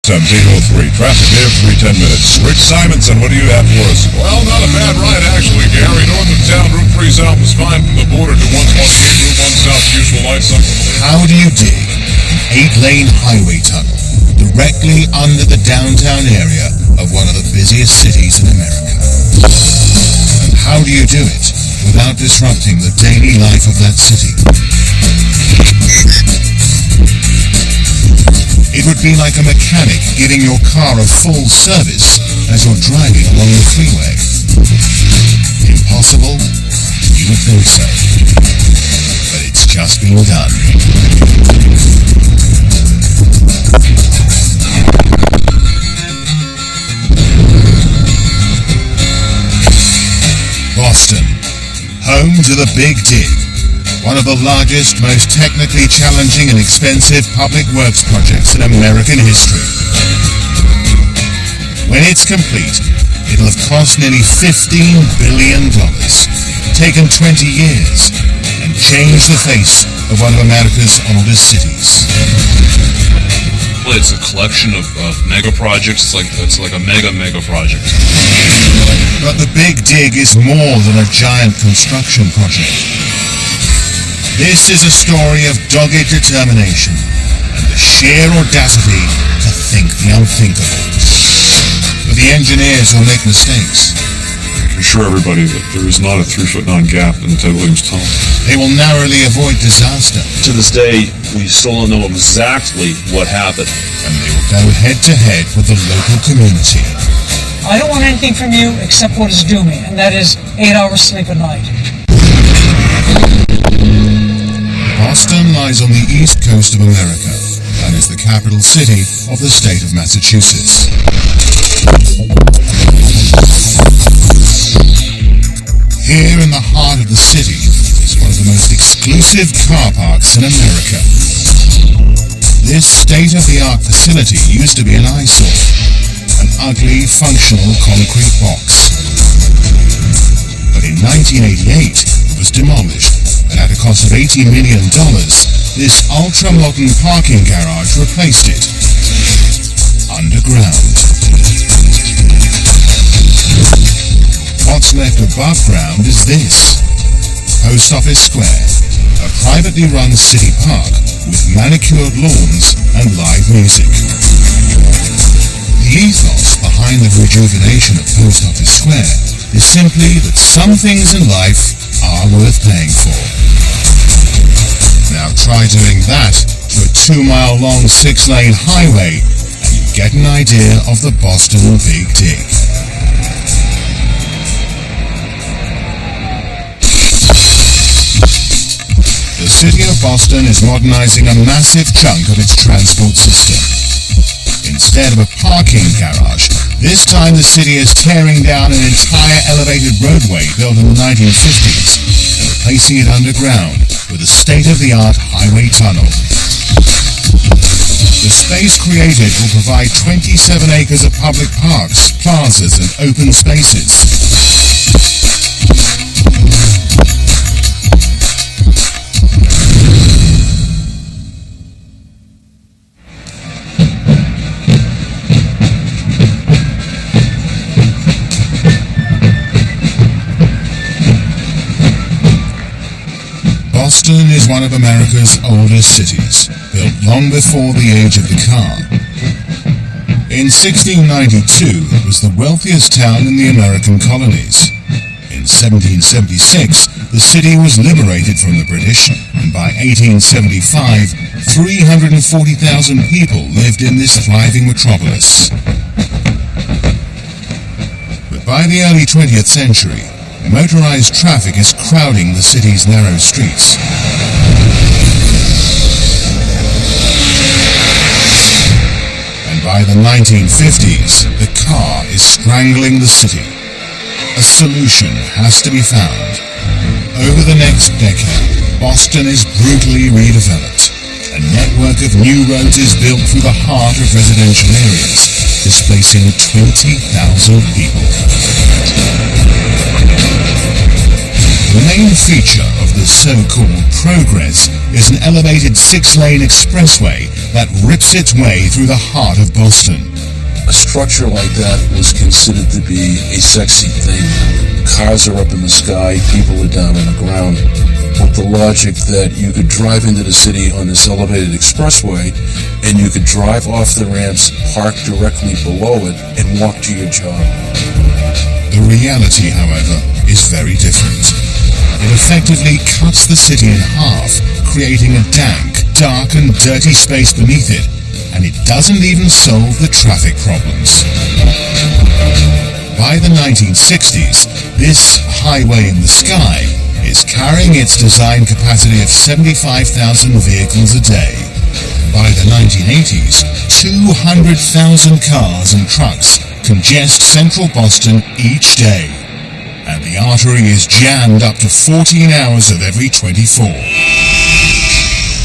FM 803. Traffic every 10 minutes. Rich Simonson, what do you have for us? Well, not a bad ride, actually, Gary. North of town, Route 3 south is fine from the border to 128, Route 1 south, usual lights up. How do you dig an 8-lane highway tunnel directly under the downtown area of one of the busiest cities in America? And how do you do it without disrupting the daily life of that city? It would be like a mechanic giving your car a full service as you're driving along the freeway. Impossible? You would think so. But it's just been done. Boston, home to the Big Dig. One of the largest, most technically challenging and expensive public works projects in American history. When it's complete, it'll have cost nearly $15 billion, taken 20 years, and changed the face of one of America's oldest cities. It's a collection of mega projects. It's like a mega project. But the Big Dig is more than a giant construction project. This is a story of dogged determination and the sheer audacity to think the unthinkable. But the engineers will make mistakes. I can assure everybody that there is not a 3-foot-9 gap in the Ted Williams Tunnel. They will narrowly avoid disaster. To this day, we still don't know exactly what happened. And they will go head-to-head with the local community. I don't want anything from you except what is due me, and that is 8 hours sleep a night. Boston lies on the east coast of America and is the capital city of the state of Massachusetts. Here in the heart of the city is one of the most exclusive car parks in America. This state-of-the-art facility used to be an eyesore, an ugly, functional concrete box. But in 1988, it was demolished, and at a cost of $80 million, this ultra-modern parking garage replaced it. Underground. What's left above ground is this. Post Office Square, a privately run city park with manicured lawns and live music. The ethos behind the rejuvenation of Post Office Square is simply that some things in life are worth paying for. Now try doing that to a 2-mile-long 6-lane highway and you get an idea of the Boston Big Dig. The city of Boston is modernizing a massive chunk of its transport system. Instead of a parking garage, this time the city is tearing down an entire elevated roadway built in the 1950s and replacing it underground with a state-of-the-art highway tunnel. The space created will provide 27 acres of public parks, plazas, and open spaces. Boston is one of America's oldest cities, built long before the age of the car. In 1692, it was the wealthiest town in the American colonies. In 1776, the city was liberated from the British, and by 1875, 340,000 people lived in this thriving metropolis. But by the early 20th century, motorized traffic is crowding the city's narrow streets. And by the 1950s, the car is strangling the city. A solution has to be found. Over the next decade, Boston is brutally redeveloped. A network of new roads is built through the heart of residential areas, displacing 20,000 people. The main feature of the so-called progress is an elevated 6-lane expressway that rips its way through the heart of Boston. A structure like that was considered to be a sexy thing. Cars are up in the sky, people are down on the ground. With the logic that you could drive into the city on this elevated expressway and you could drive off the ramps, park directly below it, and walk to your job. The reality, however, is very different. It effectively cuts the city in half, creating a dank, dark and dirty space beneath it, and it doesn't even solve the traffic problems. By the 1960s, this highway in the sky is carrying its design capacity of 75,000 vehicles a day. By the 1980s, 200,000 cars and trucks congest central Boston each day, and the artery is jammed up to 14 hours of every 24.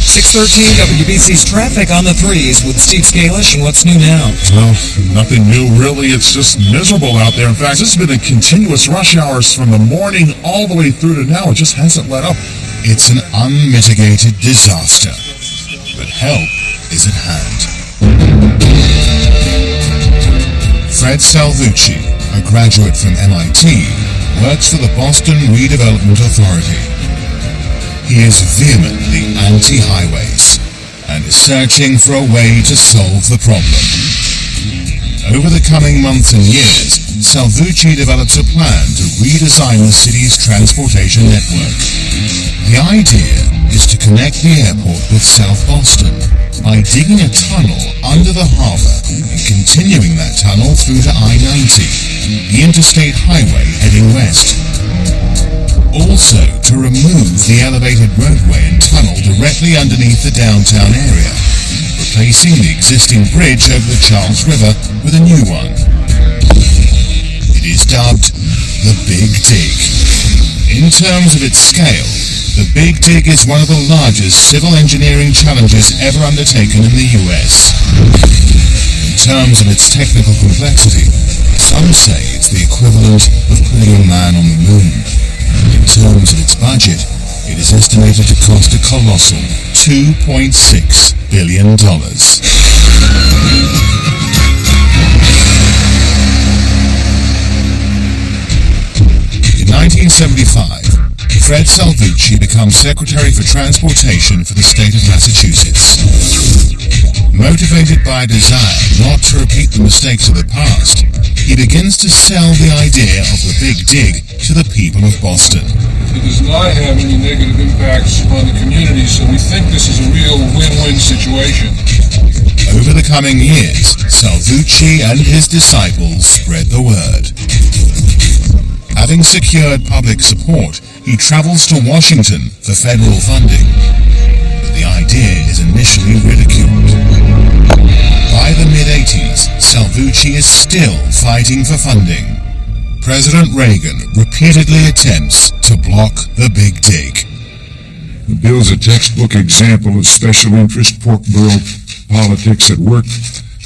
613 WBC's traffic on the 3s with Steve Scalish, and what's new now? Well, nothing new really. It's just miserable out there. In fact, this has been a continuous rush hours from the morning all the way through to now. It just hasn't let up. It's an unmitigated disaster, but help is at hand. Fred Salvucci, a graduate from MIT, works for the Boston Redevelopment Authority. He is vehemently anti-highways and is searching for a way to solve the problem. Over the coming months and years, Salvucci develops a plan to redesign the city's transportation network. The idea is to connect the airport with South Boston by digging a tunnel under the harbor and continuing that tunnel through to I-90, the interstate highway heading west. Also, to remove the elevated roadway and tunnel directly underneath the downtown area, replacing the existing bridge over the Charles River with a new one. It is dubbed the Big Dig. In terms of its scale, the Big Dig is one of the largest civil engineering challenges ever undertaken in the US. In terms of its technical complexity, some say it's the equivalent of putting a man on the moon. In terms of its budget, it is estimated to cost a colossal $2.6 billion. In 1975, Fred Salvucci becomes Secretary for Transportation for the state of Massachusetts. Motivated by a desire not to repeat the mistakes of the past, he begins to sell the idea of the Big Dig to the people of Boston. It does not have any negative impacts on the community, so we think this is a real win-win situation. Over the coming years, Salvucci and his disciples spread the word. Having secured public support, he travels to Washington for federal funding, but the idea is initially ridiculed. By the mid-80s, Salvucci is still fighting for funding. President Reagan repeatedly attempts to block the Big Dig. The bill's a textbook example of special interest pork barrel politics at work,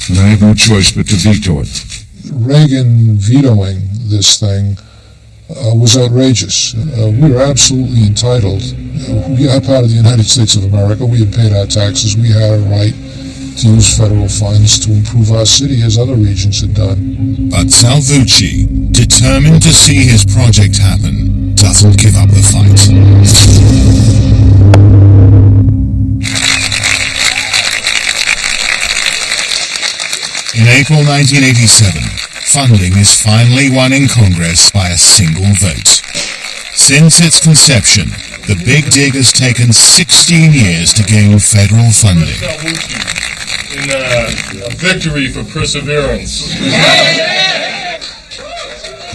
and I have no choice but to veto it. Reagan vetoing this thing was outrageous. We were absolutely entitled. We are part of the United States of America. We had paid our taxes. We had a right to use federal funds to improve our city as other regions had done. But Salvucci, determined to see his project happen, doesn't give up the fight. In April 1987, funding is finally won in Congress by a single vote. Since its conception, the Big Dig has taken 16 years to gain federal funding. In a victory for perseverance.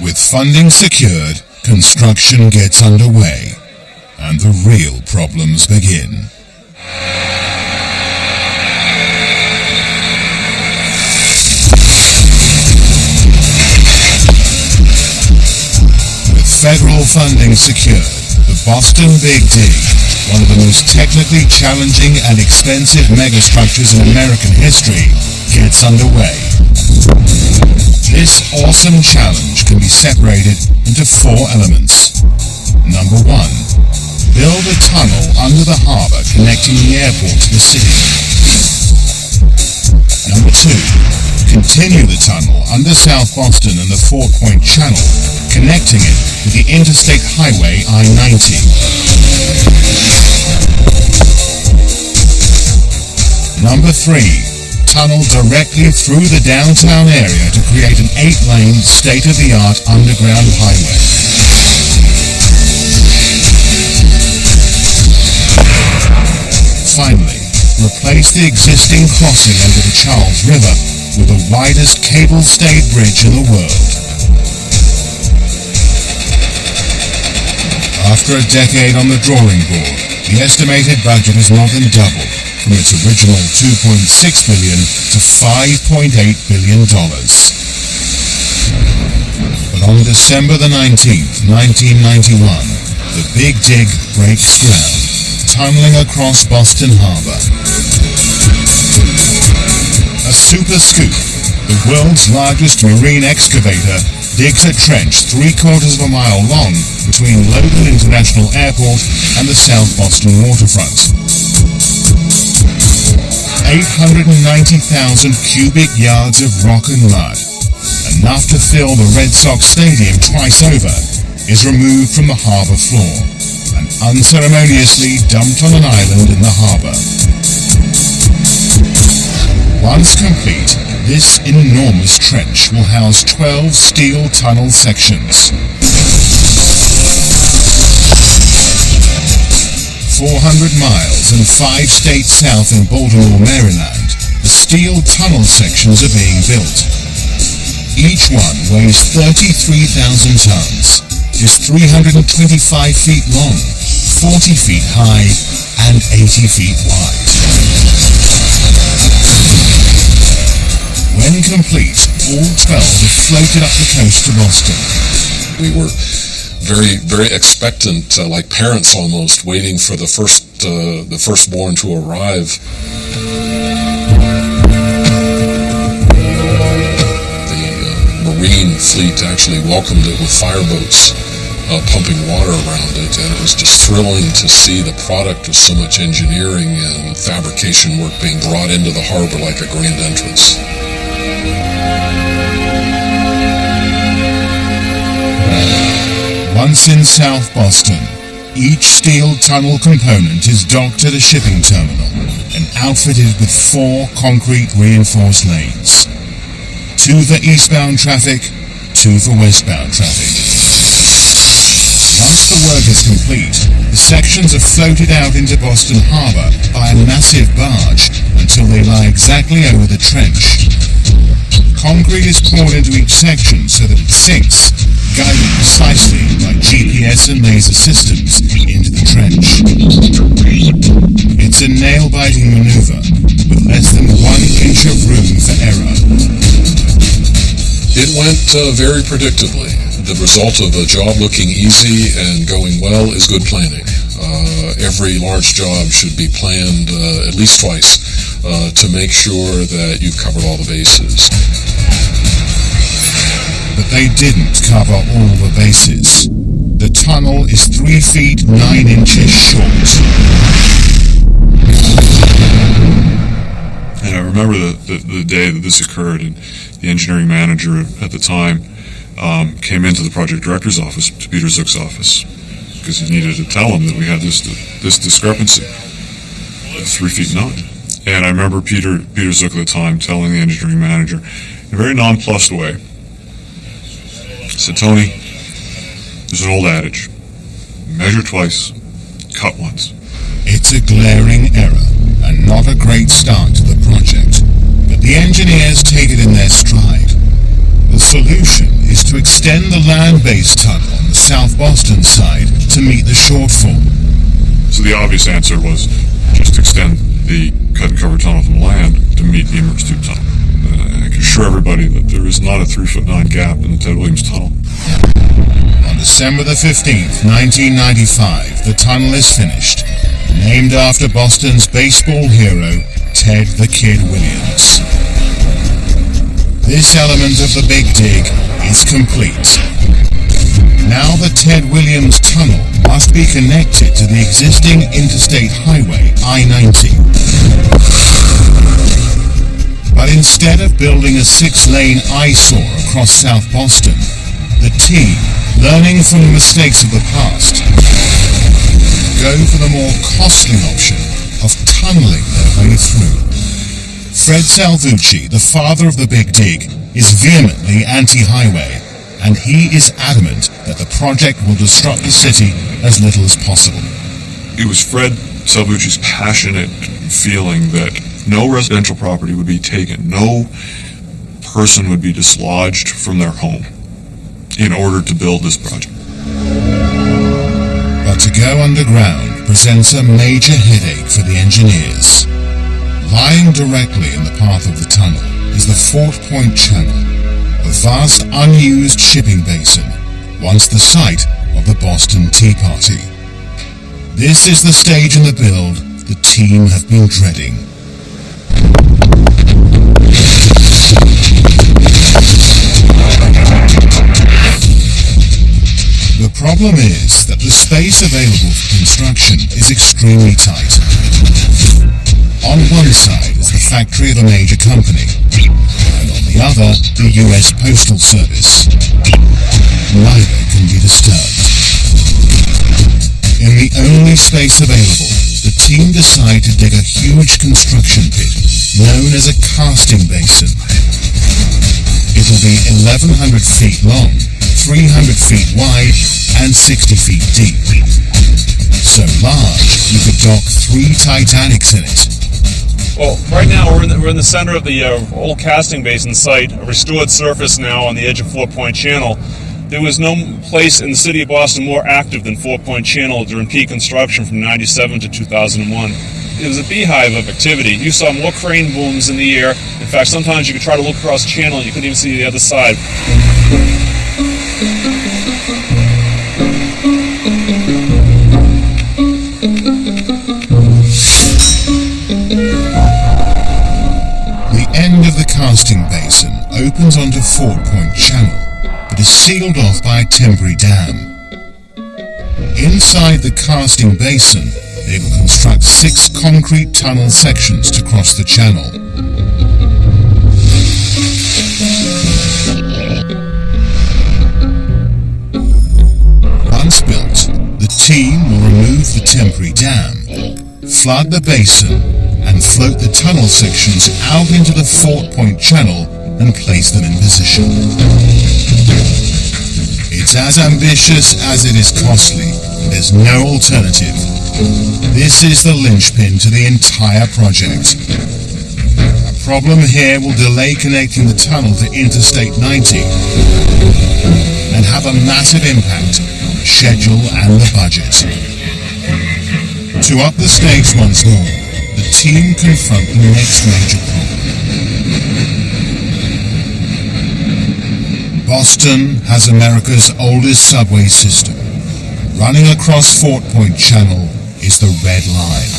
With funding secured, construction gets underway, and the real problems begin. With federal funding secured, the Boston Big Dig, one of the most technically challenging and expensive megastructures in American history, gets underway. This awesome challenge can be separated into 4 elements. Number 1, build a tunnel under the harbor connecting the airport to the city. Number 2. Continue the tunnel under South Boston and the Fort Point Channel, connecting it with the Interstate Highway I-90. Number 3. Tunnel directly through the downtown area to create an 8-lane, state-of-the-art underground highway. Finally, replace the existing crossing under the Charles River with the widest cable-stayed bridge in the world. After a decade on the drawing board, the estimated budget has more than doubled from its original $2.6 billion to $5.8 billion. But on December the 19th, 1991, the Big Dig breaks ground, tunneling across Boston Harbor. A super scoop, the world's largest marine excavator, digs a trench 3/4 of a mile long between Logan International Airport and the South Boston waterfront. 890,000 cubic yards of rock and mud, enough to fill the Red Sox Stadium twice over, is removed from the harbor floor and unceremoniously dumped on an island in the harbor. Once complete, this enormous trench will house 12 steel tunnel sections. 400 miles and 5 states south in Baltimore, Maryland, the steel tunnel sections are being built. Each one weighs 33,000 tons, is 325 feet long, 40 feet high, and 80 feet wide. When complete, all 12 are floated up the coast to Boston. We were very, very expectant, like parents almost, waiting for the firstborn to arrive. The Marine fleet actually welcomed it with fireboats, pumping water around it, and it was just thrilling to see the product of so much engineering and fabrication work being brought into the harbor like a grand entrance. Once in South Boston, each steel tunnel component is docked at a shipping terminal and outfitted with 4 concrete reinforced lanes. 2 for eastbound traffic, 2 for westbound traffic. Once the work is complete, the sections are floated out into Boston Harbor by a massive barge until they lie exactly over the trench. Concrete is poured into each section so that it sinks, guided precisely by GPS and laser systems into the trench. It's a nail-biting maneuver with less than 1 inch of room for error. It went very predictably. The result of a job looking easy and going well is good planning. Every large job should be planned at least twice to make sure that you've covered all the bases. But they didn't cover all the bases. The tunnel is 3 feet 9 inches short. And I remember the day that this occurred, and the engineering manager at the time came into the project director's office, to Peter Zook's office, because he needed to tell him that we had this discrepancy of 3 feet 9. And I remember Peter Zook at the time telling the engineering manager in a very nonplussed way, he said, "Tony, there's an old adage, measure twice, cut once." It's a glaring error and not a great start to the project, but the engineers take it in their stride. The solution is to extend the land-based tunnel on the South Boston side to meet the shortfall. So the obvious answer was just extend the cut and cover tunnel from land to meet the immersed tube tunnel. I can assure everybody that there is not a 3 foot 9 gap in the Ted Williams tunnel. On December the 15th, 1995, the tunnel is finished, named after Boston's baseball hero, Ted the Kid Williams. This element of the Big Dig is complete. Now the Ted Williams Tunnel must be connected to the existing Interstate Highway I-90. But instead of building a 6-lane eyesore across South Boston, the team, learning from the mistakes of the past, go for the more costly option of tunneling their way through. Fred Salvucci, the father of the Big Dig, is vehemently anti-highway, and he is adamant that the project will disrupt the city as little as possible. It was Fred Salvucci's passionate feeling that no residential property would be taken, no person would be dislodged from their home in order to build this project. But to go underground presents a major headache for the engineers. Lying directly in the path of the tunnel is the Fort Point Channel, a vast unused shipping basin, once the site of the Boston Tea Party. This is the stage in the build the team have been dreading. The problem is that the space available for construction is extremely tight. On one side is the factory of a major company, and on the other, the US Postal Service. Neither can be disturbed. In the only space available, the team decide to dig a huge construction pit known as a casting basin. It'll be 1,100 feet long, 300 feet wide, and 60 feet deep. So large, you could dock 3 Titanics in it. Well, right now we're in the center of the old casting basin site, a restored surface now on the edge of Fort Point Channel. There was no place in the city of Boston more active than Fort Point Channel during peak construction from 97 to 2001. It was a beehive of activity. You saw more crane booms in the air. In fact, sometimes you could try to look across the channel and you couldn't even see the other side. The end of the casting basin opens onto Fort Point Channel, but is sealed off by a temporary dam. Inside the casting basin, they will construct 6 concrete tunnel sections to cross the channel. Once built, the team will remove the temporary dam, flood the basin, and float the tunnel sections out into the Fort Point Channel and place them in position. It's as ambitious as it is costly, and there's no alternative. This is the linchpin to the entire project. A problem here will delay connecting the tunnel to Interstate 90 and have a massive impact on the schedule and the budget. To up the stakes once more, the team confront the next major problem. Boston has America's oldest subway system. Running across Fort Point Channel is the Red Line.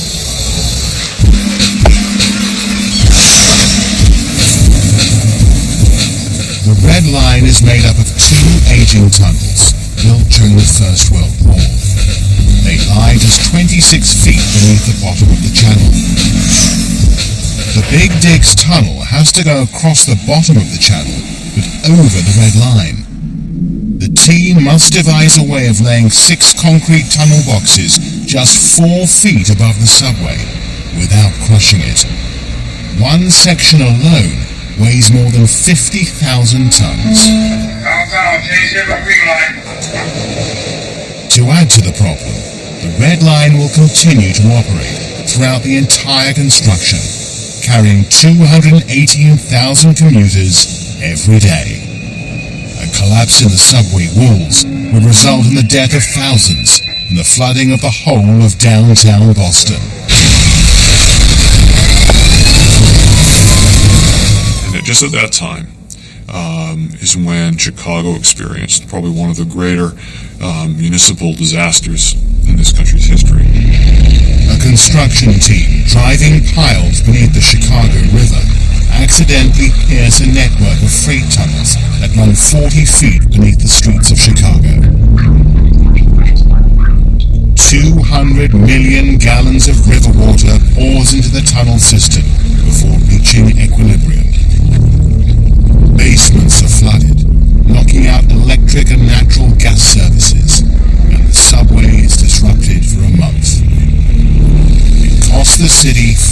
The Red Line is made up of 2 aging tunnels built during the First World War. They lie just 26 feet beneath the bottom of the channel. The Big Dig's tunnel has to go across the bottom of the channel, but over the Red Line. The team must devise a way of laying 6 concrete tunnel boxes just 4 feet above the subway, without crushing it. One section alone weighs more than 50,000 tons. To add to the problem, the Red Line will continue to operate throughout the entire construction, carrying 218,000 commuters every day. A collapse in the subway walls would result in the death of thousands and the flooding of the whole of downtown Boston. And just at that time is when Chicago experienced probably one of the greater municipal disasters in this country's history. A construction team driving piles beneath the Chicago River accidentally pierce a network of freight tunnels that run 40 feet beneath the streets of Chicago. 200 million gallons of river water pours into the tunnel system before reaching equilibrium.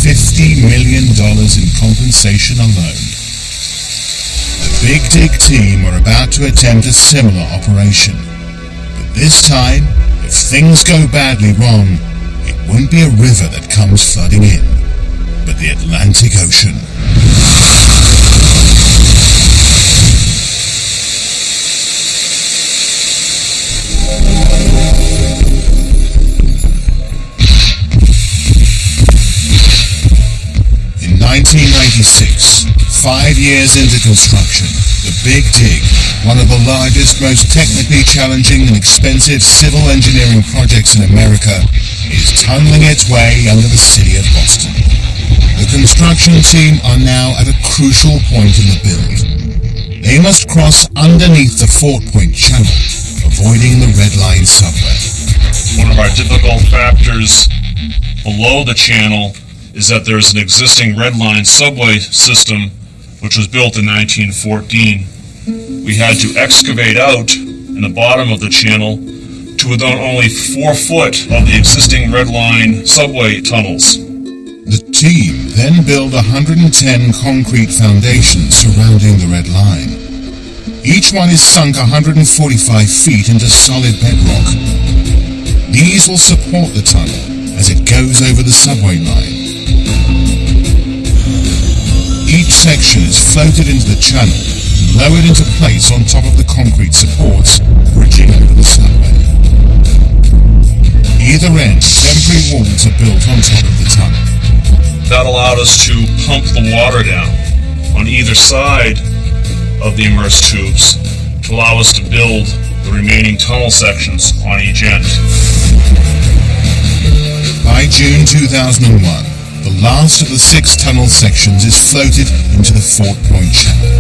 $50 million in compensation alone. The Big Dig team are about to attempt a similar operation. But this time, if things go badly wrong, it won't be a river that comes flooding in, but the Atlantic Ocean. In 1996, 5 years into construction, the Big Dig, one of the largest, most technically challenging and expensive civil engineering projects in America, is tunneling its way under the city of Boston. The construction team are now at a crucial point in the build. They must cross underneath the Fort Point Channel, avoiding the Red Line subway. One of our difficult factors below the channel is that there is an existing Red Line subway system which was built in 1914. We had to excavate out in the bottom of the channel to within only 4 foot of the existing Red Line subway tunnels. The team then built 110 concrete foundations surrounding the Red Line. Each one is sunk 145 feet into solid bedrock. These will support the tunnel as it goes over the subway line. Each section is floated into the channel, lowered into place on top of the concrete supports, bridging over the subway. Either end, temporary walls are built on top of the tunnel. That allowed us to pump the water down on either side of the immersed tubes to allow us to build the remaining tunnel sections on each end. By June 2001, the last of the 6 tunnel sections is floated into the Fort Point Channel.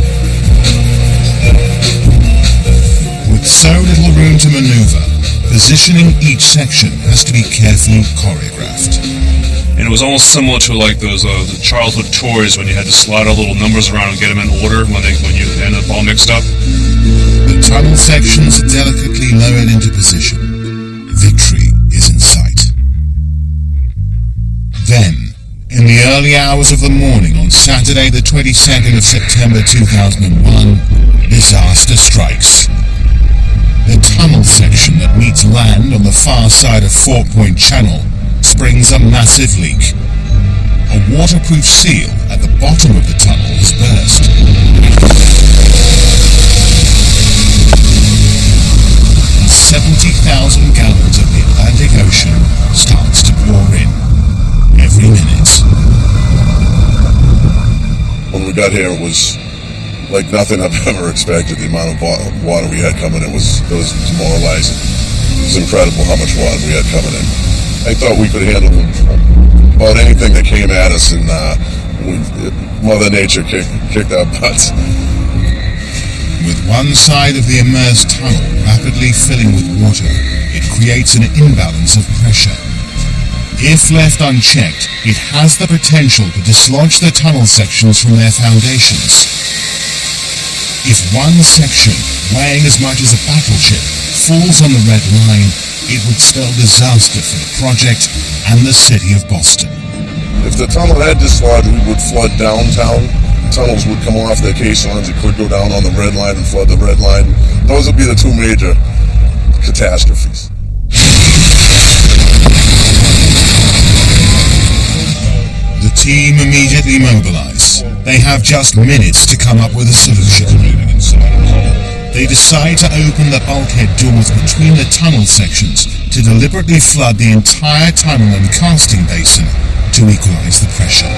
With so little room to maneuver, positioning each section has to be carefully choreographed. And it was almost similar to like those the childhood toys when you had to slide all little numbers around and get them in order when you end up all mixed up. The tunnel sections are delicately lowered into position. Victory is in sight. Then, in the early hours of the morning on Saturday the 22nd of September 2001, disaster strikes. The tunnel section that meets land on the far side of Fort Point Channel springs a massive leak. A waterproof seal at the bottom of the tunnel has burst. 70,000 gallons of the Atlantic Ocean starts to pour in every minute. When we got here, it was like nothing I've ever expected. The amount of water we had coming in was demoralizing. It was incredible how much water we had coming in. I thought we could handle about anything that came at us, and Mother Nature kicked our butts. With one side of the immersed tunnel rapidly filling with water, it creates an imbalance of pressure. If left unchecked, it has the potential to dislodge the tunnel sections from their foundations. If one section, weighing as much as a battleship, falls on the Red Line, it would spell disaster for the project and the city of Boston. If the tunnel had dislodged, we would flood downtown. Tunnels would come off their caissons. It could go down on the Red Line and flood the Red Line. Those would be the 2 major catastrophes. The team immediately mobilize. They have just minutes to come up with a solution. They decide to open the bulkhead doors between the tunnel sections to deliberately flood the entire tunnel and casting basin to equalize the pressure.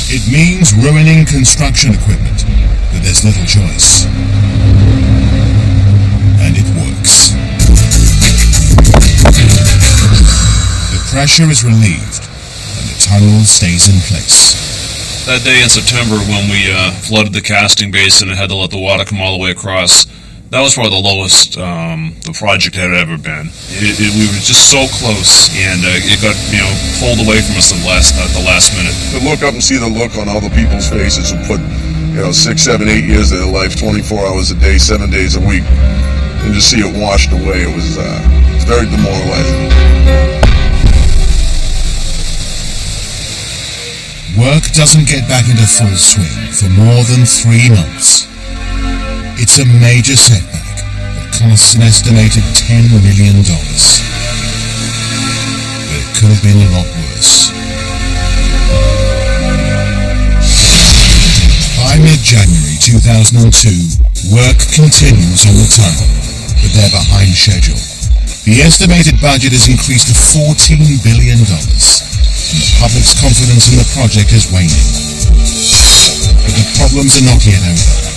It means ruining construction equipment, but there's little choice. And it works. The pressure is relieved, and the tunnel stays in place. That day in September when we flooded the casting basin and had to let the water come all the way across, that was probably the lowest the project had ever been. We were just so close, and it got pulled away from us at the last minute. To look up and see the look on all the people's faces who put 6, 7, 8 years of their life, 24 hours a day, 7 days a week, and just see it washed away, it's very demoralizing. work doesn't get back into full swing for more than 3 months. It's a major setback that costs an estimated $10 million. But it could have been a lot worse. By mid-January 2002, work continues on the tunnel, but they're behind schedule. The estimated budget has increased to $14 billion, and the public's confidence in the project is waning. But the problems are not yet over.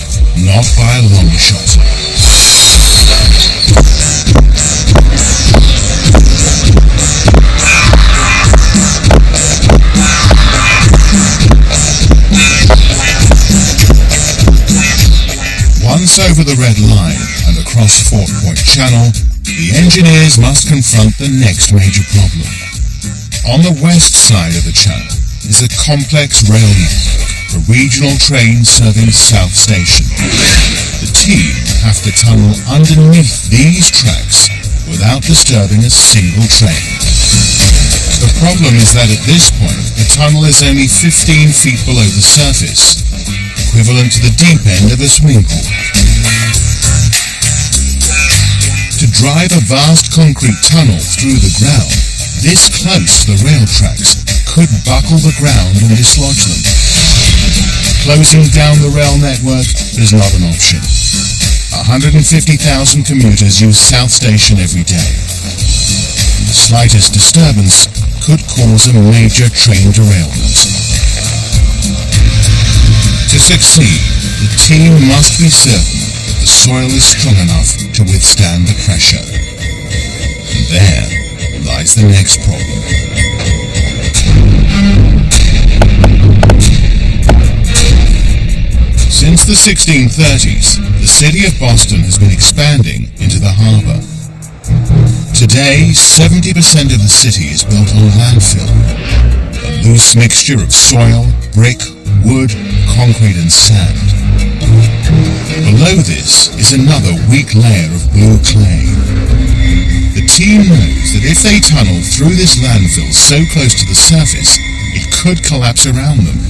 Not by a long shot. Once over the red line and across Fort Point Channel, the engineers must confront the next major problem. On the west side of the channel is a complex rail network for regional trains serving South Station. The team have to tunnel underneath these tracks without disturbing a single train. The problem is that at this point, the tunnel is only 15 feet below the surface, equivalent to the deep end of a swimming pool. To drive a vast concrete tunnel through the ground this close to the rail tracks could buckle the ground and dislodge them. Closing down the rail network is not an option. 150,000 commuters use South Station every day. The slightest disturbance could cause a major train derailment. To succeed, the team must be certain that the soil is strong enough to withstand the pressure. And there lies the next problem. Since the 1630s, the city of Boston has been expanding into the harbor. Today, 70% of the city is built on landfill, a loose mixture of soil, brick, wood, concrete and sand. Below this is another weak layer of blue clay. The team knows that if they tunnel through this landfill so close to the surface, it could collapse around them.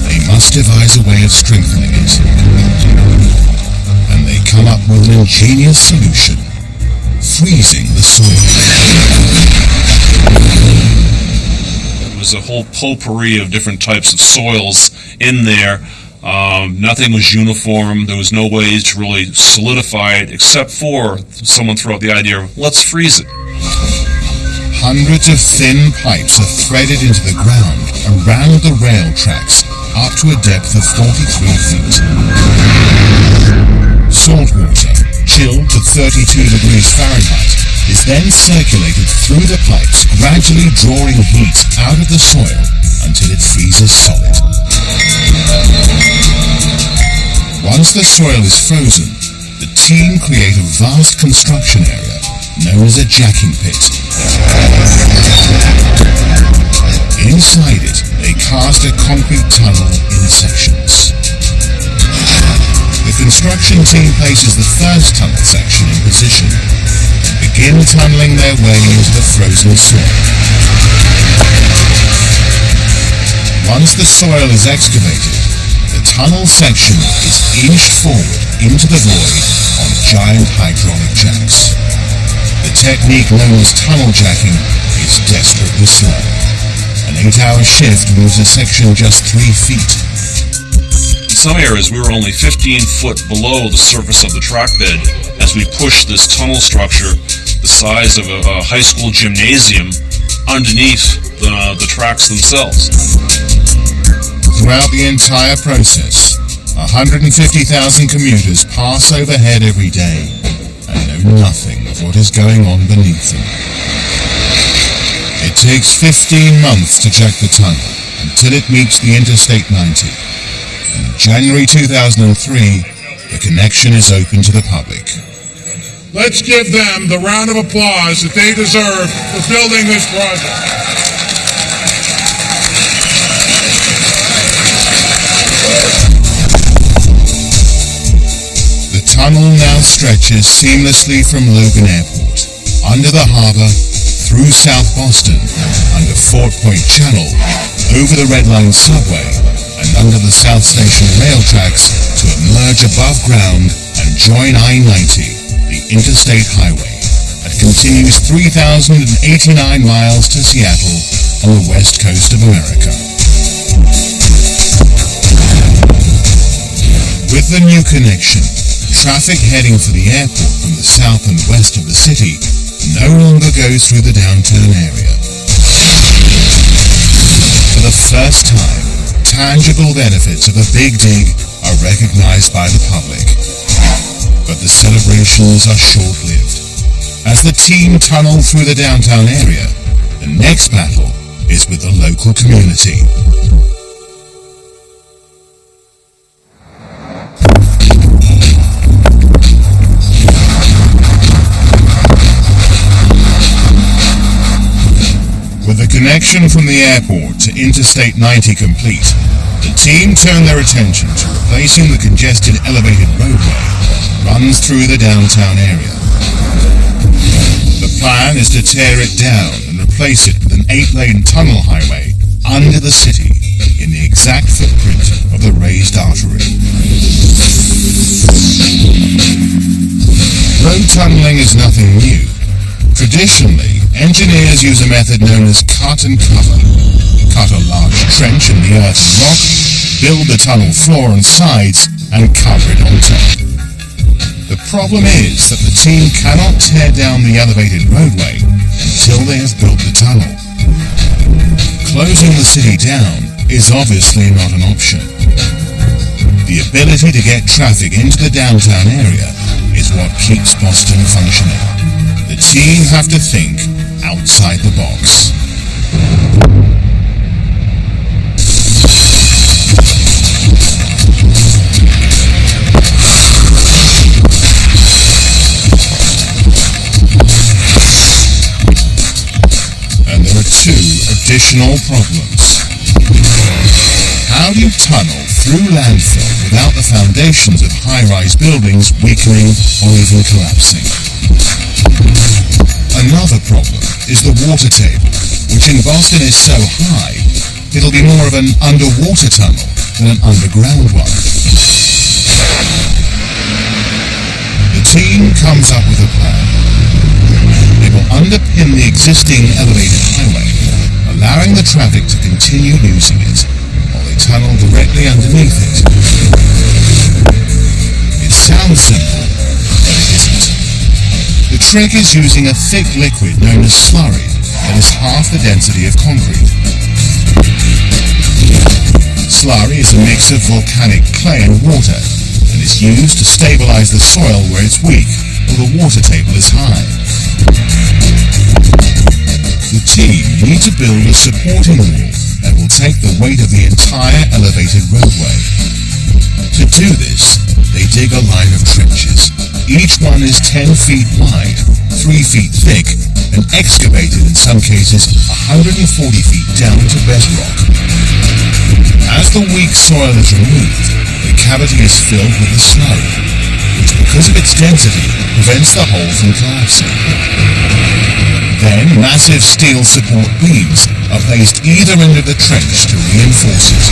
They must devise a way of strengthening it. And they come up with an ingenious solution: freezing the soil. There was a whole potpourri of different types of soils in there. Nothing was uniform. There was no way to really solidify it, except for someone threw out the idea of, let's freeze it. Hundreds of thin pipes are threaded into the ground around the rail tracks up to a depth of 43 feet. Salt water, chilled to 32 degrees Fahrenheit, is then circulated through the pipes, gradually drawing heat out of the soil until it freezes solid. Once the soil is frozen, the team create a vast construction area known as a jacking pit. Inside it, they cast a concrete tunnel in sections. The construction team places the first tunnel section in position and begin tunneling their way into the frozen soil. Once the soil is excavated, the tunnel section is inched forward into the void on giant hydraulic jacks. The technique known as tunnel jacking is desperately slow. An 8-hour shift moves a section just 3 feet. In some areas, we were only 15 foot below the surface of the track bed as we pushed this tunnel structure the size of a high school gymnasium underneath the tracks themselves. Throughout the entire process, 150,000 commuters pass overhead every day and know nothing of what is going on beneath them. It takes 15 months to jack the tunnel until it meets the Interstate 90. And in January 2003, the connection is open to the public. Let's give them the round of applause that they deserve for building this project. The tunnel now stretches seamlessly from Logan Airport, under the harbor, through South Boston, under Fort Point Channel, over the Red Line subway and under the South Station rail tracks to emerge above ground and join I-90, the interstate highway that continues 3,089 miles to Seattle on the west coast of America. With the new connection, traffic heading for the airport from the south and west of the city no longer goes through the downtown area. For the first time, tangible benefits of the Big Dig are recognized by the public. But the celebrations are short-lived. As the team tunnel through the downtown area, the next battle is with the local community. With the connection from the airport to Interstate 90 complete, the team turned their attention to replacing the congested elevated roadway that runs through the downtown area. The plan is to tear it down and replace it with an 8-lane tunnel highway under the city in the exact footprint of the raised artery. Road tunneling is nothing new. Traditionally, engineers use a method known as cut and cover. Cut a large trench in the earth and rock, build the tunnel floor and sides, and cover it on top. The problem is that the team cannot tear down the elevated roadway until they have built the tunnel. Closing the city down is obviously not an option. The ability to get traffic into the downtown area is what keeps Boston functioning. The team have to think outside the box. And there are two additional problems. How do you tunnel through landfill without the foundations of high-rise buildings weakening or even collapsing? Another problem is the water table, which in Boston is so high, it'll be more of an underwater tunnel than an underground one. The team comes up with a plan. They will underpin the existing elevated highway, allowing the traffic to continue using it, while they tunnel directly underneath it. It sounds simple, but it isn't. The trick is using a thick liquid known as slurry that is half the density of concrete. Slurry is a mix of volcanic clay and water and is used to stabilize the soil where it's weak or the water table is high. The team need to build a supporting wall that will take the weight of the entire elevated roadway. To do this, they dig a line of trenches. Each one is 10 feet wide, 3 feet thick, and excavated in some cases 140 feet down to bedrock. As the weak soil is removed, the cavity is filled with the slurry, which because of its density prevents the hole from collapsing. Then massive steel support beams are placed either end of the trench to reinforce it.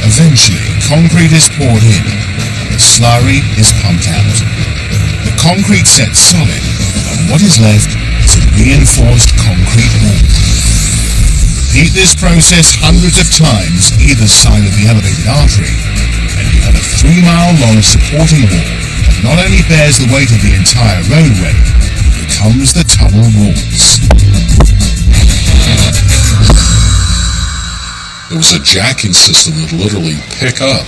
Eventually, concrete is poured in, and the slurry is pumped out. The concrete sets solid, and what is left is a reinforced concrete wall. Repeat this process hundreds of times either side of the elevated artery, and you have a 3-mile-long supporting wall that not only bears the weight of the entire roadway, but becomes the tunnel walls. It was a jacking system that literally take on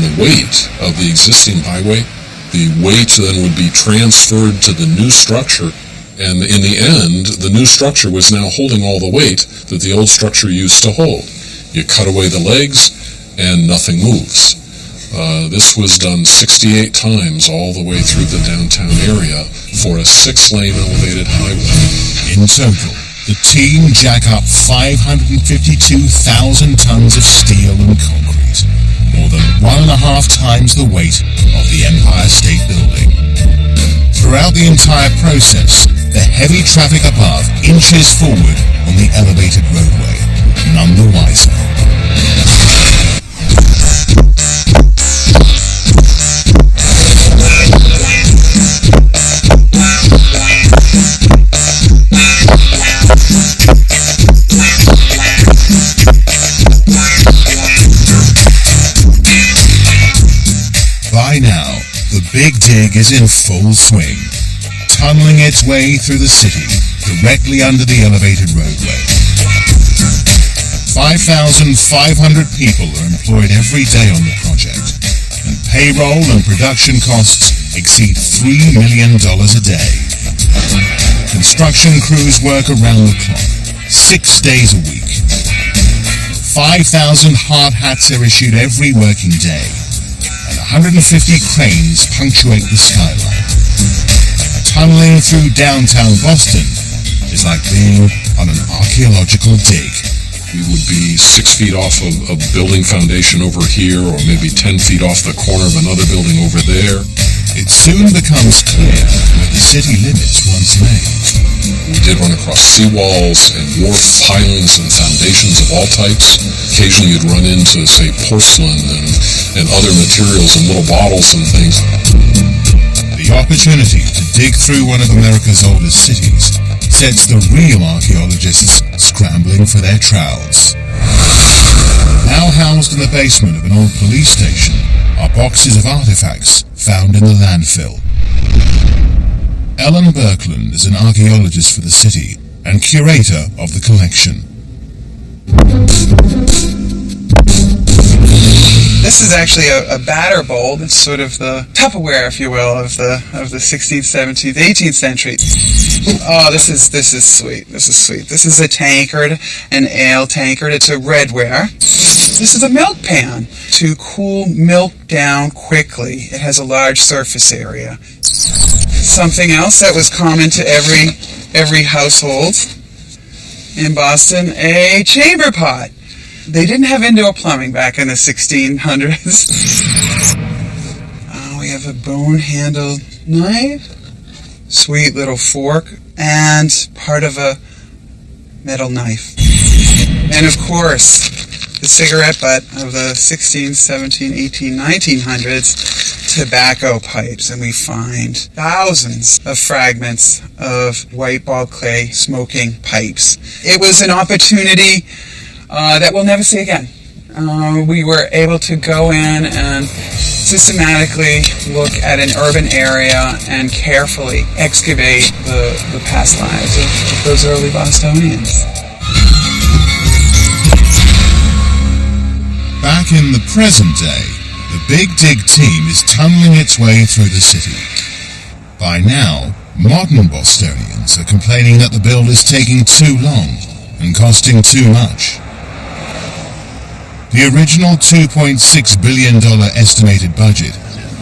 the weight of the existing highway. The weight then would be transferred to the new structure, and in the end, the new structure was now holding all the weight that the old structure used to hold. You cut away the legs, and nothing moves. This was done 68 times all the way through the downtown area for a 6-lane elevated highway. In total, the team jack up 552,000 tons of steel and concrete, more than 1.5 times the weight of the Empire State Building. Throughout the entire process, the heavy traffic above inches forward on the elevated roadway, none the wiser. By now, the Big Dig is in full swing, tunneling its way through the city, directly under the elevated roadway. 5,500 people are employed every day on the project, and payroll and production costs exceed $3 million a day. Construction crews work around the clock, 6 days a week. 5,000 hard hats are issued every working day, and 150 cranes punctuate the skyline. Tunneling through downtown Boston is like being on an archaeological dig. We would be 6 feet off of a building foundation over here, or maybe 10 feet off the corner of another building over there. It soon becomes clear where the city limits once lay. We did run across seawalls and wharf pilings and foundations of all types. Occasionally you'd run into, say, porcelain and other materials in little bottles and things. The opportunity to dig through one of America's oldest cities sets the real archaeologists scrambling for their trowels. Now housed in the basement of an old police station are boxes of artifacts found in the landfill. Ellen Birkeland is an archaeologist for the city and curator of the collection. This is actually a batter bowl. It's sort of the Tupperware, if you will, of the 16th, 17th, 18th century. Oh, this is sweet. This is sweet. This is a tankard, an ale tankard. It's a redware. This is a milk pan to cool milk down quickly. It has a large surface area. Something else that was common to every household in Boston, a chamber pot. They didn't have indoor plumbing back in the 1600s. We have a bone-handled knife, sweet little fork, and part of a metal knife. And of course, the cigarette butt of the 16, 17, 18, 1900s, tobacco pipes. And we find thousands of fragments of white ball clay smoking pipes. It was an opportunity that we'll never see again. We were able to go in and systematically look at an urban area and carefully excavate the past lives of those early Bostonians. Back in the present day, the Big Dig team is tunneling its way through the city. By now, modern Bostonians are complaining that the build is taking too long and costing too much. The original $2.6 billion estimated budget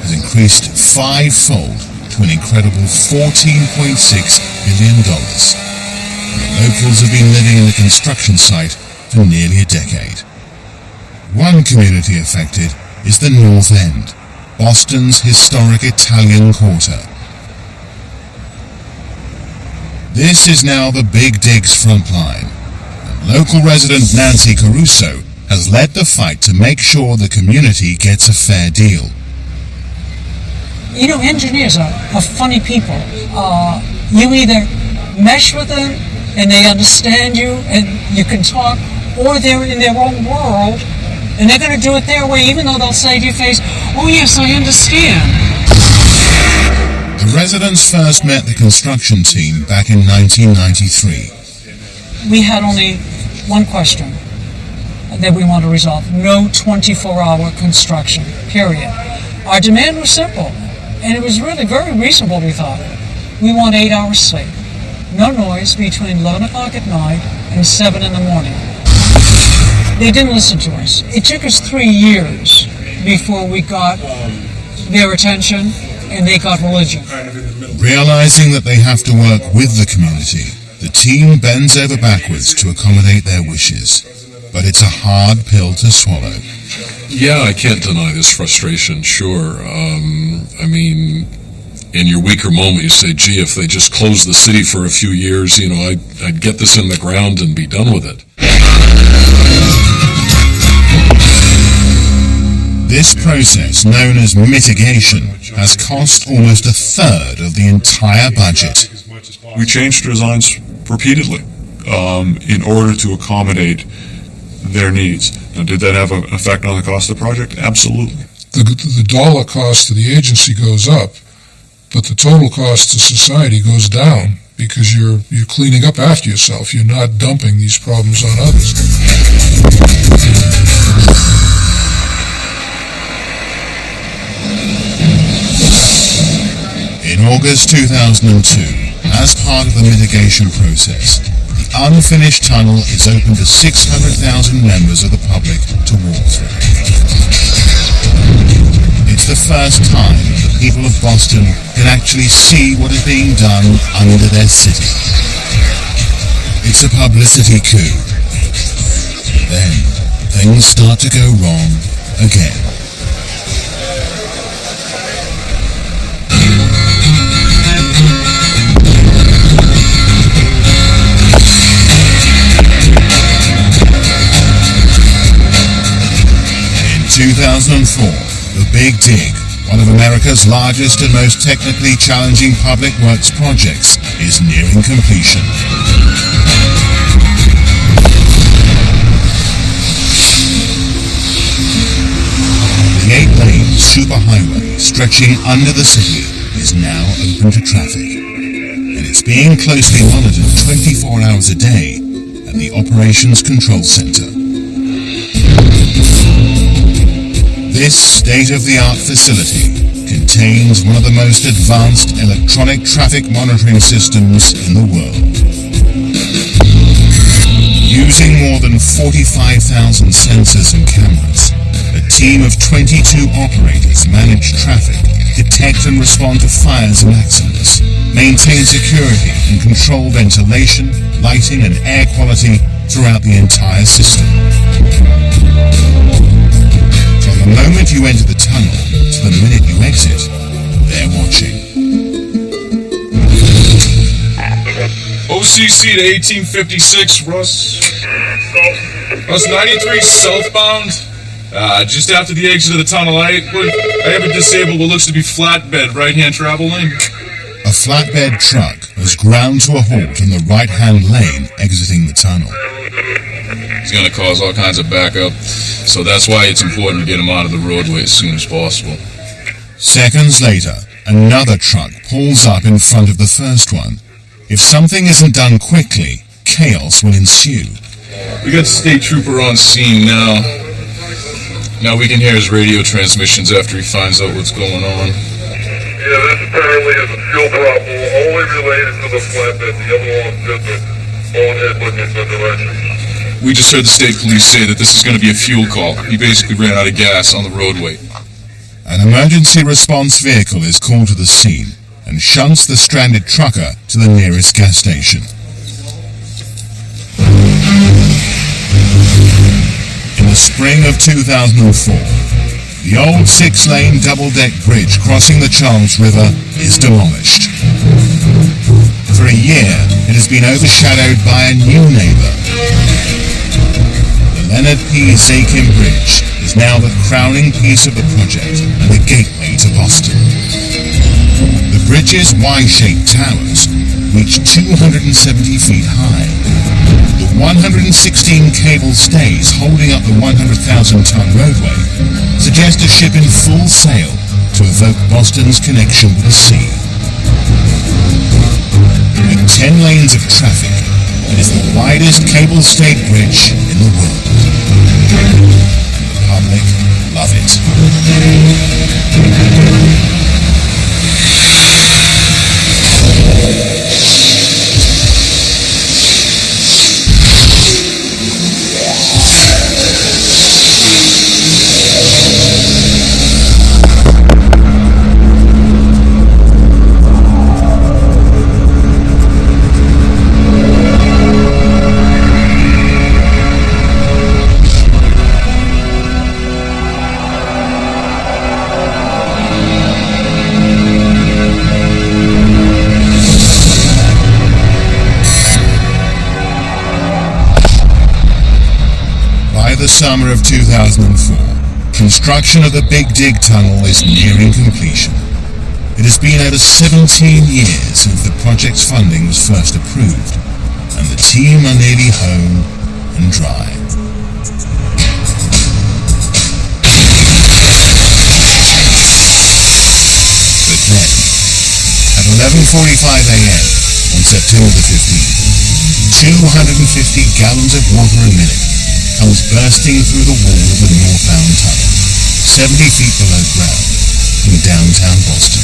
has increased fivefold to an incredible $14.6 billion. Locals have been living in the construction site for nearly a decade. One community affected is the North End, Boston's historic Italian quarter. This is now the Big Dig's front line, and local resident Nancy Caruso has led the fight to make sure the community gets a fair deal. You know, engineers are funny people. You either mesh with them and they understand you and you can talk, or they're in their own world and they're going to do it their way, even though they'll say to your face, "Oh yes, I understand." The residents first met the construction team back in 1993. We had only one question that we want to resolve: no 24-hour construction, period. Our demand was simple, and it was really very reasonable, we thought. We want 8 hours sleep, no noise between 11 o'clock at night and 7 in the morning. They didn't listen to us. It took us 3 years before we got their attention and they got religion. Realizing that they have to work with the community, the team bends over backwards to accommodate their wishes. But it's a hard pill to swallow. Yeah, I can't deny this frustration, sure. I mean, in your weaker moment, you say, gee, if they just closed the city for a few years, I'd get this in the ground and be done with it. This process, known as mitigation, has cost almost a third of the entire budget. We changed designs repeatedly in order to accommodate their needs. Now, did that have an effect on the cost of the project? Absolutely. The dollar cost to the agency goes up, but the total cost to society goes down because you're cleaning up after yourself. You're not dumping these problems on others. In August 2002, as part of the mitigation process, the unfinished tunnel is open to 600,000 members of the public to walk through. It's the first time that the people of Boston can actually see what is being done under their city. It's a publicity coup. Then, things start to go wrong again. In 2004, the Big Dig, one of America's largest and most technically challenging public works projects, is nearing completion. The 8-lane superhighway stretching under the city is now open to traffic, and it's being closely monitored 24 hours a day at the Operations Control Center. This state-of-the-art facility contains one of the most advanced electronic traffic monitoring systems in the world. Using more than 45,000 sensors and cameras, a team of 22 operators manage traffic, detect and respond to fires and accidents, maintain security and control ventilation, lighting and air quality throughout the entire system. From the moment you enter the tunnel to the minute you exit, they're watching. OCC to 1856, Russ. Russ, 93 southbound. Just after the exit of the tunnel, I have a disabled what looks to be flatbed right-hand travel lane. A flatbed truck has ground to a halt in the right-hand lane exiting the tunnel. It's going to cause all kinds of backup, so that's why it's important to get him out of the roadway as soon as possible. Seconds later, another truck pulls up in front of the first one. If something isn't done quickly, chaos will ensue. We got the state trooper on scene now. Now we can hear his radio transmissions after he finds out what's going on. Yeah, this apparently is a fuel problem only related to the flatbed. The other one's just a bonehead looking for directions. We just heard the state police say that this is going to be a fuel call. He basically ran out of gas on the roadway. An emergency response vehicle is called to the scene and shunts the stranded trucker to the nearest gas station. In the spring of 2004, the old 6-lane double-deck bridge crossing the Charles River is demolished. For a year, it has been overshadowed by a new neighbor. The Leonard P. Zakin Bridge is now the crowning piece of the project and the gateway to Boston. The bridge's Y-shaped towers reach 270 feet high. The 116 cable stays holding up the 100,000-ton roadway suggest a ship in full sail to evoke Boston's connection with the sea. With 10 lanes of traffic, it is the widest cable-stayed bridge in the world. And the public love it. By the summer of 2004, construction of the Big Dig Tunnel is nearing completion. It has been over 17 years since the project's funding was first approved, and the team are nearly home and dry. But then, at 11:45 a.m. on September the 15th, 250 gallons of water a minute comes bursting through the wall of the northbound tunnel, 70 feet below ground, in downtown Boston.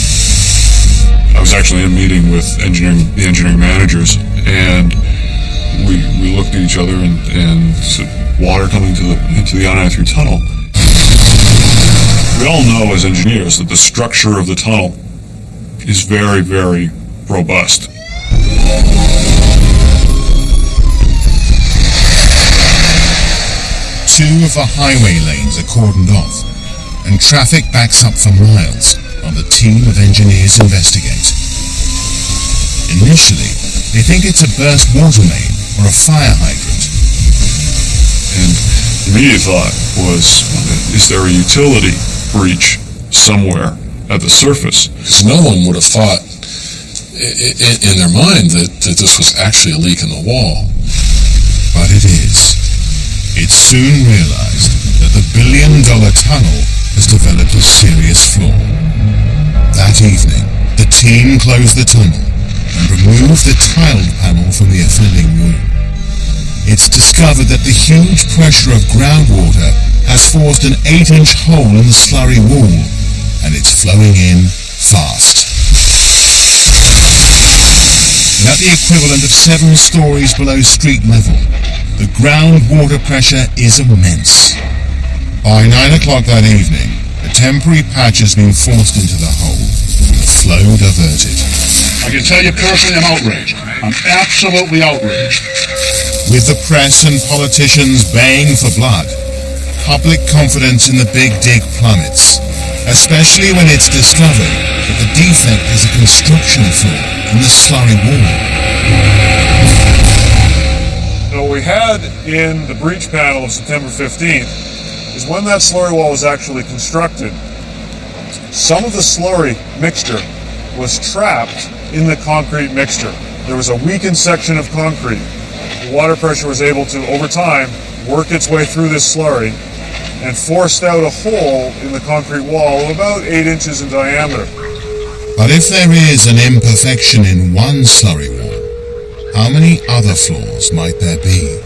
I was actually in a meeting with the engineering managers, and we looked at each other and said, water coming into the I-93 tunnel. We all know as engineers that the structure of the tunnel is very, very robust. Two of the highway lanes are cordoned off, and traffic backs up for miles while the team of engineers investigate. Initially, they think it's a burst water main or a fire hydrant. And the immediate thought was, is there a utility breach somewhere at the surface? Because no one would have thought in their mind that this was actually a leak in the wall. But it is. It's soon realized that the billion-dollar tunnel has developed a serious flaw. That evening, the team closed the tunnel and removed the tiled panel from the offending room. It's discovered that the huge pressure of groundwater has forced an 8-inch hole in the slurry wall, and it's flowing in fast. And at the equivalent of 7 stories below street level, the groundwater pressure is immense. By 9 o'clock that evening, a temporary patch has been forced into the hole, and the flow diverted. I can tell you personally, I'm outraged. I'm absolutely outraged. With the press and politicians baying for blood, public confidence in the Big Dig plummets, especially when it's discovered that the defect is a construction flaw in the slurry wall. What we had in the breach panel of September 15th is when that slurry wall was actually constructed, some of the slurry mixture was trapped in the concrete mixture. There was a weakened section of concrete. The water pressure was able to, over time, work its way through this slurry and forced out a hole in the concrete wall of about 8 inches in diameter. But if there is an imperfection in one slurry wall, how many other flaws might there be?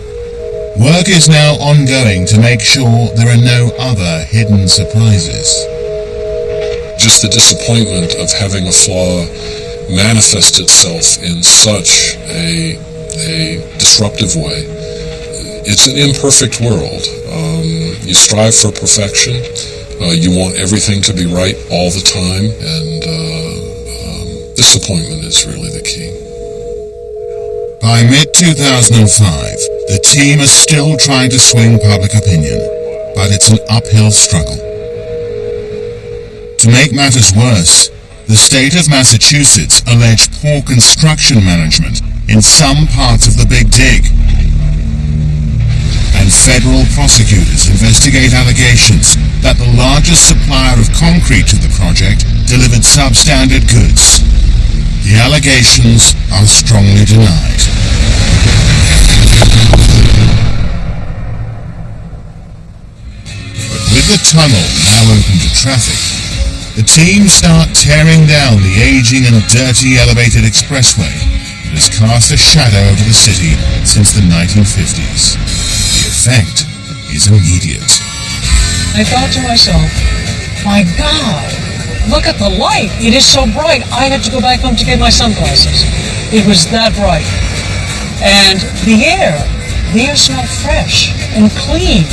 Work is now ongoing to make sure there are no other hidden surprises. Just the disappointment of having a flaw manifest itself in such a disruptive way. It's an imperfect world. You strive for perfection. You want everything to be right all the time, and disappointment is really the key. By mid-2005, the team is still trying to swing public opinion, but it's an uphill struggle. To make matters worse, the state of Massachusetts alleged poor construction management in some parts of the Big Dig. And federal prosecutors investigate allegations that the largest supplier of concrete to the project delivered substandard goods. The allegations are strongly denied. But with the tunnel now open to traffic, the team start tearing down the aging and dirty elevated expressway that has cast a shadow over the city since the 1950s. The effect is immediate. I thought to myself, my God, look at the light. It is so bright. I had to go back home to get my sunglasses. It was that bright. And the air smelled fresh and clean.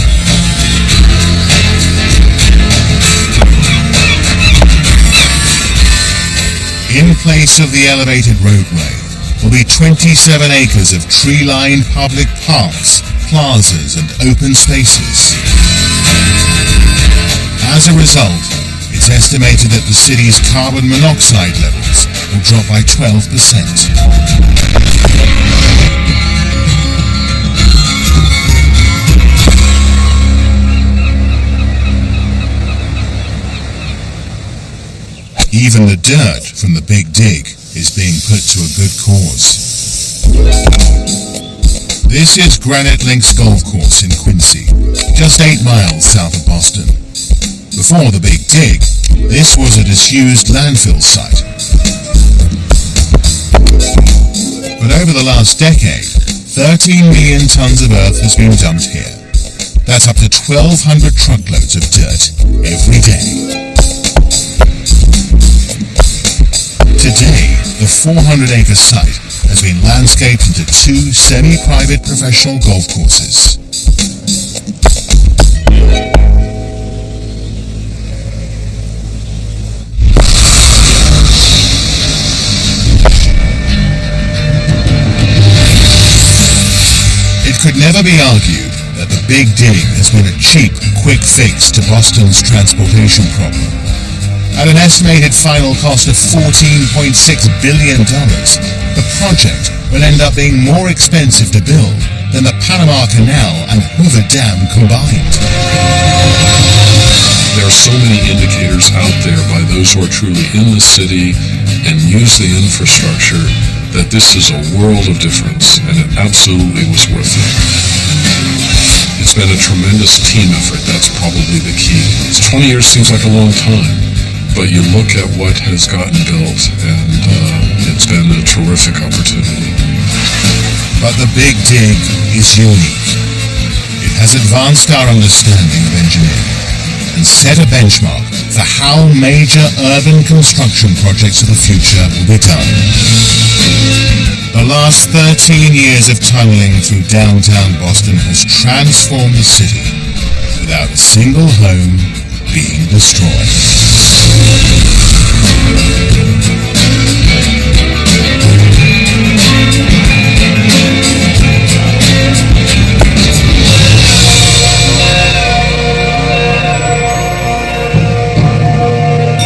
In place of the elevated roadway will be 27 acres of tree-lined public parks, plazas, and open spaces. As a result, it's estimated that the city's carbon monoxide levels will drop by 12%. Even the dirt from the Big Dig is being put to a good cause. This is Granite Links Golf Course in Quincy, just 8 miles south of Boston. Before the Big Dig, this was a disused landfill site. But over the last decade, 13 million tons of earth has been dumped here. That's up to 1,200 truckloads of dirt every day. Today, the 400-acre site has been landscaped into 2 semi-private professional golf courses. It could never be argued that the Big Dig has been a cheap, quick fix to Boston's transportation problem. At an estimated final cost of $14.6 billion, the project will end up being more expensive to build than the Panama Canal and Hoover Dam combined. There are so many indicators out there by those who are truly in the city and use the infrastructure that this is a world of difference, and it absolutely was worth it. It's been a tremendous team effort. That's probably the key. 20 years seems like a long time, but you look at what has gotten built, and it's been a terrific opportunity. But the Big Dig is unique. It has advanced our understanding of engineering and set a benchmark for how major urban construction projects of the future will be done. The last 13 years of tunneling through downtown Boston has transformed the city without a single home being destroyed.